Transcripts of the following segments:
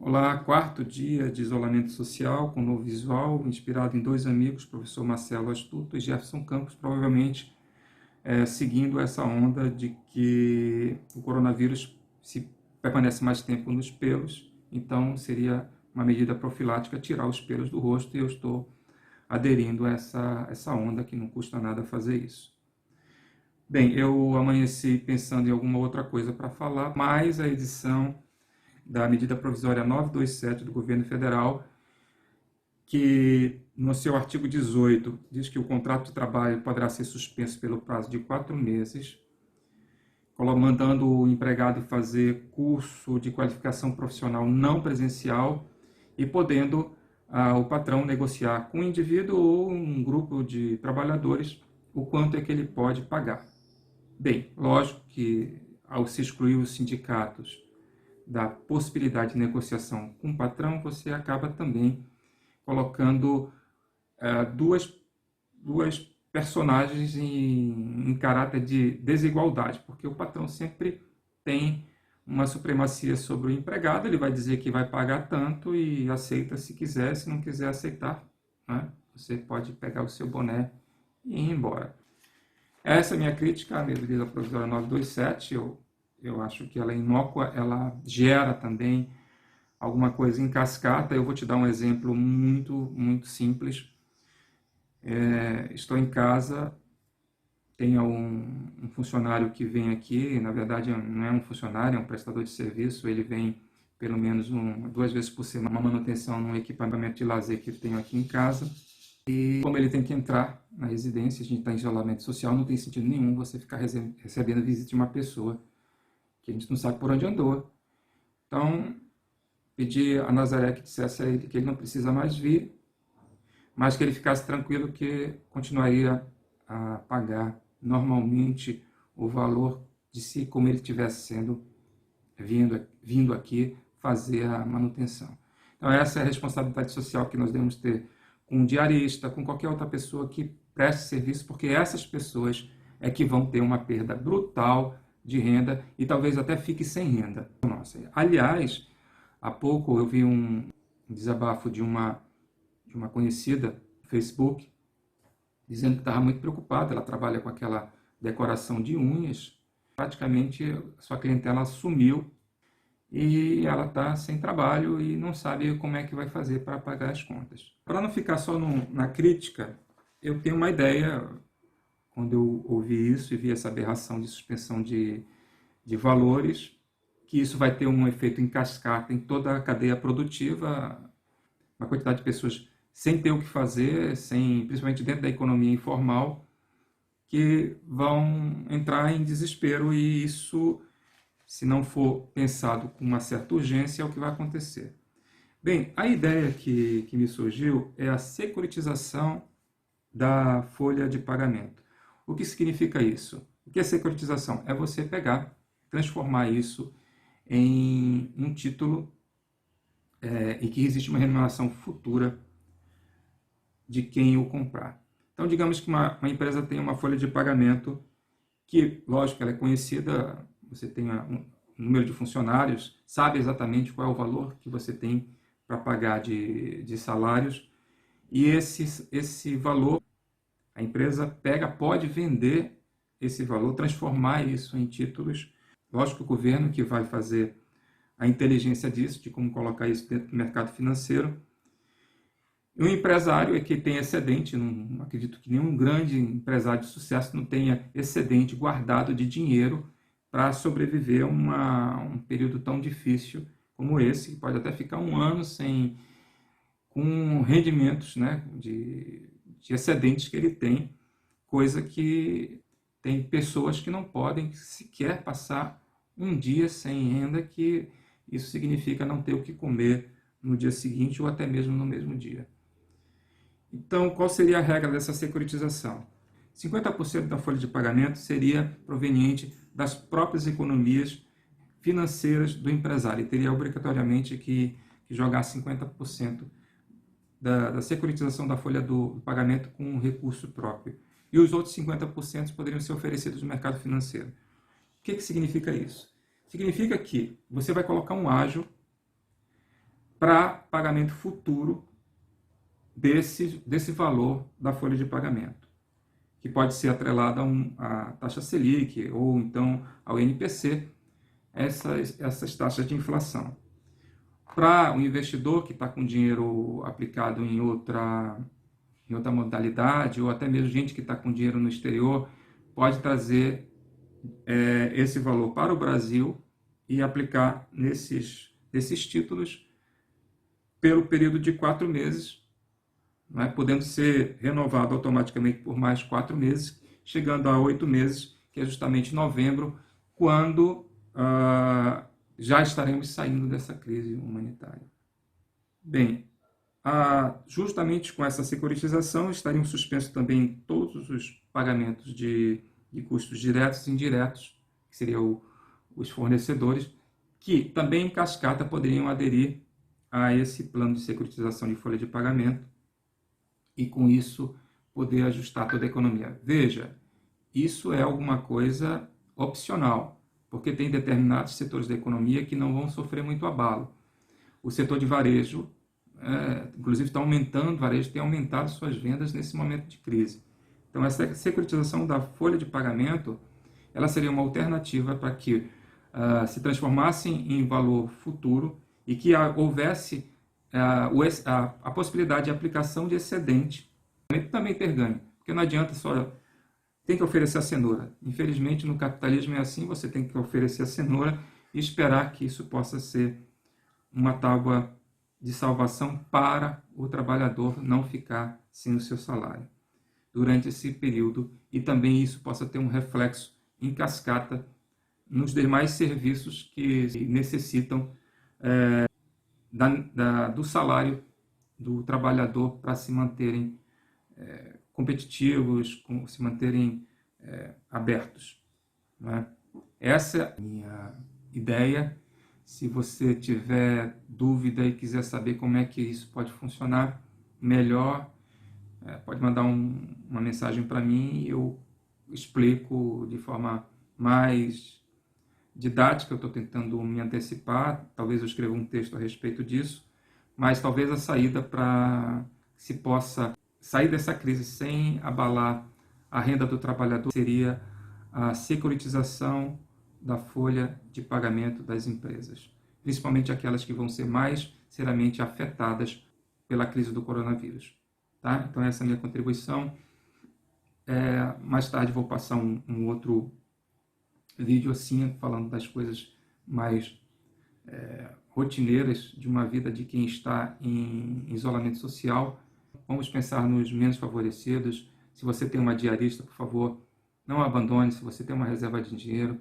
Olá, quarto dia de isolamento social com novo visual, inspirado em dois amigos, professor Marcelo Astuto e Jefferson Campos, provavelmente seguindo essa onda de que o coronavírus se permanece mais tempo nos pelos, então seria uma medida profilática tirar os pelos do rosto e eu estou aderindo a essa onda que não custa nada fazer isso. Bem, eu amanheci pensando em alguma outra coisa para falar, mas a edição da medida provisória 927 do governo federal, que no seu artigo 18 diz que o contrato de trabalho poderá ser suspenso pelo prazo de 4 meses, mandando o empregado fazer curso de qualificação profissional não presencial e podendo o patrão negociar com o indivíduo ou um grupo de trabalhadores o quanto é que ele pode pagar. Bem, lógico que ao se excluir os sindicatos da possibilidade de negociação com o patrão, você acaba também colocando duas personagens em caráter de desigualdade, porque o patrão sempre tem uma supremacia sobre o empregado, ele vai dizer que vai pagar tanto e aceita se quiser, se não quiser aceitar, né? Você pode pegar o seu boné e ir embora. Essa é a minha crítica à medida provisória 927, eu acho que ela é inócua, ela gera também alguma coisa em cascata. Eu vou te dar um exemplo muito simples. Estou em casa, tenho um funcionário que vem aqui, na verdade não é um funcionário, é um prestador de serviço, ele vem pelo menos 2 vezes por semana, uma manutenção num equipamento de lazer que tenho aqui em casa. E como ele tem que entrar na residência, a gente está em isolamento social, não tem sentido nenhum você ficar recebendo visita de uma pessoa que a gente não sabe por onde andou. Então, pedi a Nazaré que dissesse a ele que ele não precisa mais vir, mas que ele ficasse tranquilo que continuaria a pagar normalmente o valor de si, como ele estivesse vindo aqui fazer a manutenção. Então, essa é a responsabilidade social que nós devemos ter com um diarista, com qualquer outra pessoa que preste serviço, porque essas pessoas é que vão ter uma perda brutal de renda e talvez até fique sem renda. Nossa, aliás, há pouco eu vi um desabafo de uma conhecida no Facebook, dizendo que estava muito preocupada, ela trabalha com aquela decoração de unhas, praticamente sua clientela sumiu e ela está sem trabalho e não sabe como é que vai fazer para pagar as contas. Para não ficar só na crítica, eu tenho uma ideia, quando eu ouvi isso e vi essa aberração de suspensão de valores, que isso vai ter um efeito em cascata em toda a cadeia produtiva, uma quantidade de pessoas sem ter o que fazer, principalmente dentro da economia informal, que vão entrar em desespero e isso, se não for pensado com uma certa urgência, é o que vai acontecer. Bem, a ideia que me surgiu é a securitização da folha de pagamento. O que significa isso? O que é securitização? É você pegar, transformar isso em um título e que existe uma remuneração futura de quem o comprar. Então, digamos que uma empresa tem uma folha de pagamento que, lógico, ela é conhecida, você tem um número de funcionários, sabe exatamente qual é o valor que você tem para pagar de salários, e esse valor, a empresa pode vender esse valor, transformar isso em títulos. Lógico que o governo que vai fazer a inteligência disso, de como colocar isso dentro do mercado financeiro. E o empresário é que tem excedente, não acredito que nenhum grande empresário de sucesso não tenha excedente guardado de dinheiro para sobreviver a um período tão difícil como esse, que pode até ficar um ano com rendimentos, né, de excedentes que ele tem, coisa que tem pessoas que não podem sequer passar um dia sem renda, que isso significa não ter o que comer no dia seguinte ou até mesmo no mesmo dia. Então, qual seria a regra dessa securitização? 50% da folha de pagamento seria proveniente das próprias economias financeiras do empresário. Ele teria obrigatoriamente que jogar 50% da securitização da folha do pagamento com recurso próprio. E os outros 50% poderiam ser oferecidos no mercado financeiro. O que significa isso? Significa que você vai colocar um ágio para pagamento futuro desse valor da folha de pagamento, que pode ser atrelada à taxa Selic ou então ao INPC, essas taxas de inflação. Para o investidor que está com dinheiro aplicado em outra modalidade, ou até mesmo gente que está com dinheiro no exterior, pode trazer esse valor para o Brasil e aplicar nesses títulos pelo período de 4 meses, né, podendo ser renovado automaticamente por mais 4 meses, chegando a 8 meses, que é justamente novembro, quando já estaremos saindo dessa crise humanitária. Bem, justamente com essa securitização estariam suspensos também todos os pagamentos de custos diretos e indiretos, que seriam os fornecedores, que também em cascata poderiam aderir a esse plano de securitização de folha de pagamento e com isso poder ajustar toda a economia. Veja, isso é alguma coisa opcional, porque tem determinados setores da economia que não vão sofrer muito abalo. O setor de varejo, inclusive está aumentando, o varejo tem aumentado suas vendas nesse momento de crise. Então essa securitização da folha de pagamento, ela seria uma alternativa para que se transformassem em valor futuro e que houvesse a possibilidade de aplicação de excedente, também ter ganho, porque não adianta só tem que oferecer a cenoura. Infelizmente, no capitalismo é assim, você tem que oferecer a cenoura e esperar que isso possa ser uma tábua de salvação para o trabalhador não ficar sem o seu salário durante esse período e também isso possa ter um reflexo em cascata nos demais serviços que necessitam do salário do trabalhador para se manterem competitivos, se manterem abertos, né? Essa é a minha ideia. Se você tiver dúvida e quiser saber como é que isso pode funcionar melhor, pode mandar uma mensagem para mim e eu explico de forma mais didática. Eu estou tentando me antecipar, talvez eu escreva um texto a respeito disso, mas talvez a saída para que se possa sair dessa crise sem abalar a renda do trabalhador seria a securitização da folha de pagamento das empresas, principalmente aquelas que vão ser mais seriamente afetadas pela crise do coronavírus. Tá? Então essa é a minha contribuição. Mais tarde vou passar um outro vídeo assim, falando das coisas mais rotineiras de uma vida de quem está em isolamento social. Vamos pensar nos menos favorecidos. Se você tem uma diarista, por favor, não abandone. Se você tem uma reserva de dinheiro,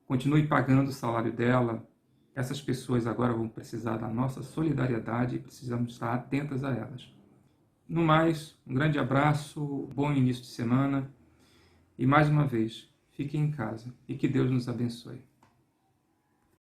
continue pagando o salário dela. Essas pessoas agora vão precisar da nossa solidariedade e precisamos estar atentas a elas. No mais, um grande abraço, bom início de semana e mais uma vez, fiquem em casa e que Deus nos abençoe.